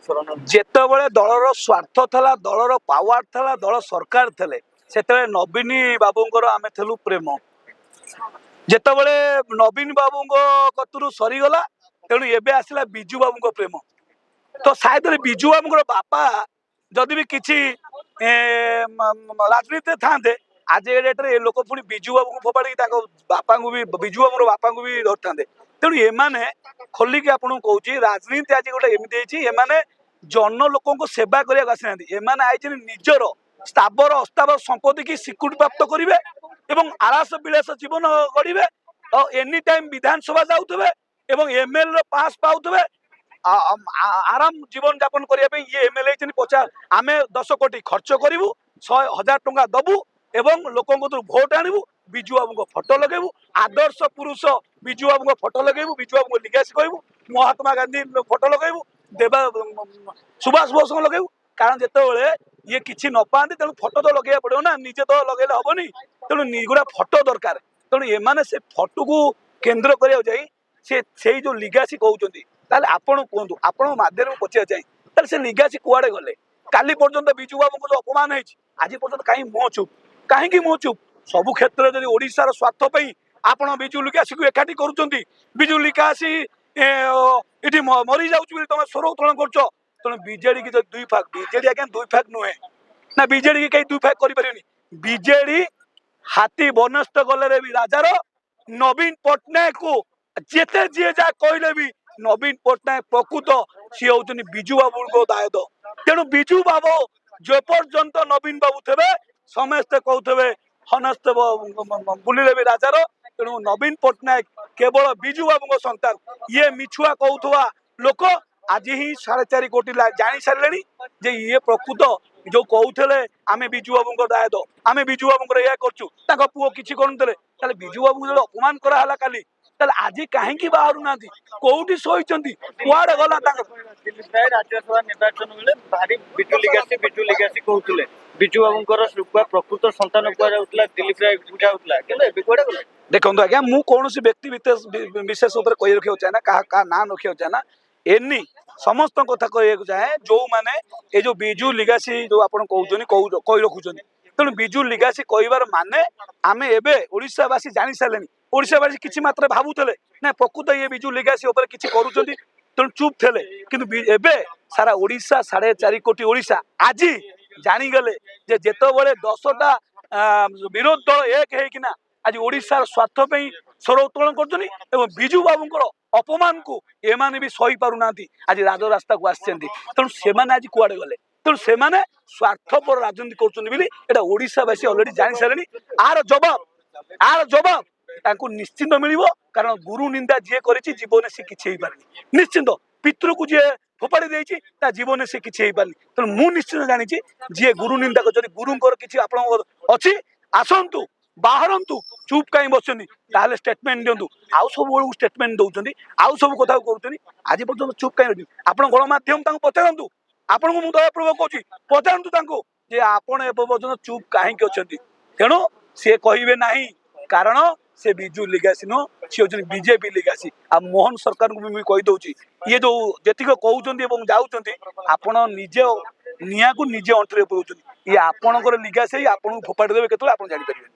ଯେତେବେଳେ ଦଳର ସ୍ୱାର୍ଥ ଥିଲା, ଦଳର ପାୱାର ଥିଲା, ଦଳ ସରକାର ଥିଲେ, ସେତେବେଳେ ନବୀନ ବାବୁଙ୍କର ଆମେ ଥିଲୁ ପ୍ରେମ। ଯେତେବେଳେ ନବୀନ ବାବୁଙ୍କ କତରୁ ସରିଗଲା, ତେଣୁ ଏବେ ଆସିଲା ବିଜୁ ବାବୁଙ୍କ ପ୍ରେମ। ତ ସାୟଦରେ ବିଜୁ ବାବୁଙ୍କର ବାପା ଯଦି ବି କିଛି ରାଜନୀତିରେ ଥାନ୍ତେ, ଆଜି ଏ ଡେଟ୍ରେ ଏ ଲୋକ ପୁଣି ବିଜୁ ବାବୁଙ୍କୁ ଫୋପାଡ଼ିକି ତାଙ୍କ ବାପାଙ୍କୁ ବି, ବିଜୁ ବାବୁର ବାପାଙ୍କୁ ବି ଧରିଥାନ୍ତେ। ତେଣୁ ଏମାନେ ଖୋଲିକି ଆପଣଙ୍କୁ କହୁଛି, ରାଜନୀତି ଆଜି ଗୋଟେ ଏମିତି ହେଇଛି, ଏମାନେ ଜନ ଲୋକଙ୍କୁ ସେବା କରିବାକୁ ଆସିନାହାନ୍ତି। ଏମାନେ ଆଇଛନ୍ତି ନିଜର ସ୍ଥାବର ଅସ୍ଥାବର ସମ୍ପତ୍ତି କି ସ୍ୱୀକୃତି ପ୍ରାପ୍ତ କରିବେ ଏବଂ ଆରାସ ବିଳାସ ଜୀବନ ଗଢ଼ିବେ। ଆଉ ଏନି ଟାଇମ୍ ବିଧାନସଭା ଯାଉଥିବେ ଏବଂ ଏମଏଲଏ ପାସ୍ ପାଉଥିବେ, आराम जीवन यापन करने ये एमएलए आम 10 कोटी खर्च करूँ, 100,000 टंका दबू एवं लोक भोट आणबू, बिजु बाबू को फोटो लगेबू, आदर्श पुरुष बिजु बाबू को फोटो लगेबू, बिजु बाबू को लिगासी कहबू, महात्मा गांधी फोटो लगेबू, देवा सुभाष बोस को लगेबू। कारण जिते ये किसी न पाते तेणु फोटो तो लगे पड़ो ना, निजे तो लगे हेनी, तेणु गोटा फोटो दरकार। तेणु एमाने से फोटो को केन्द्र करा जाए से जो लिगासी कहते आपण कहतु, आपण माध्यम पचार चाहे से लिगासी कुआडे गले। काली पर्यंत बिजु बाबू को जो अपमान है, आज पर्यंत कहीं मुह चुप, कहीं मुह चुप। सबु क्षेत्र में ओडिशार स्वार्थ पे आपण बिजु लिगासी को एकाठी करुँच, बिजु लिगासी ये मरी जाऊँ तुम स्वर उत्तोलन कर। तेणु बीजेडी की दुई भाग, बीजेडी आज्ञा दुई भाग नुहे ना, बीजेडी की कहीं दुई भाग कर। बीजेडी हाथी बनस्त गले भी राजार, नवीन पट्टनायक को जेते जी जा कहले भी नवीन पट्टनायक प्रकृत सी हूँ बिजु बाबू को दायद। तेणु बिजु बाबू जो पर्यंत नवीन बाबू थे समस्ते कहते हनस्त बुले भी राजार। तेणु नवीन पट्टनायक केवल बिजु बाबू संतान। ये मिछुआ कहूवा लोक आज ही 4.5 कोटी जानी सारे जे ये प्रकृत जो कहते आम बिजु बाबू दायद, आम बिजु बाबू या कर पुओ किसी करूँ, बिजु बाबू जो अपमान कराला काली, आज कहीं बाहर ना कौटी शोई कुआडे गला। दिलीप राय राज्यसभा निर्वाचन बेले भारी बिजु लिगासी कहते बिजु बाबू प्रकृत संतान कहला, दिलीप राय बुझाऊला कि देखो आज्ञा, मु कौन व्यक्ति विशेष कही रखा चाहे ना, क्या ना रखा चाहे ना, एनी समस्त कथा कह चाहे जो मैंने ये जो बिजु लिगासी जो आप कही रखुं। तेणु बिजु लिगासी कहबार माने आम एशावासी जानी सारे, ओडावासी किसी मात्रा भावुले ना प्रकृत ये बिजु लिगासी किसी करुँच, तेणु चुप थे। कि सारा ओडिशा 4.5 कोटी ओडिशा आज जानीगले जेतबले 10टा विरोध दल एक होना आज ओडिशार स्वार्थ पे स्वर उत्तोलन कर बिजु बाबूंकर अपमान को एमाने भी सही पारुना, आज राजरास्ता को आसते। तेणु से आज कुआडे गले, तेणु से स्वार्थपर राजनीति कर ओडिशावासी अलरेडी जानी सारे। आर जवाब तांको निश्चिंत मिलिबो, कारण गुरु निंदा जी करिछि जीवन से किछि पारनी। निश्चिंत पितृ को जी फोपाड़ी देछि ता जीवन से किछि पारनी। तेणु मु निश्चिंत जानी जी गुरु निंदा को जदि गुरुंकर किछि आपण अछि आसंतु बाहरंतु, चुप कहीं बसुनी ताहले स्टेटमेंट दिंतु। आउ सब बेलू स्टेटमेंट दौरान आउ सब कथा कर, आज पर्यटन चुप कहीं आप गणमाध्यम पचारतु, आपन को मुझे दयापूर्वक कहूँ पचारतु जे आपण एपर्यंत चुप कहीं अच्छा। तेणु सी कहे ना, कारण से बिजु लिगासी नुह, सी हूँ बीजेपी लिगासी। आ मोहन सरकार को भी कहीदे ये जो जी कहते जाऊँच आपण निजे निया को निजे अंतरे पुराउछन, ये आपणकर लिगासी आपन फोपाड़ी देवे, केतले आप जानी पारे।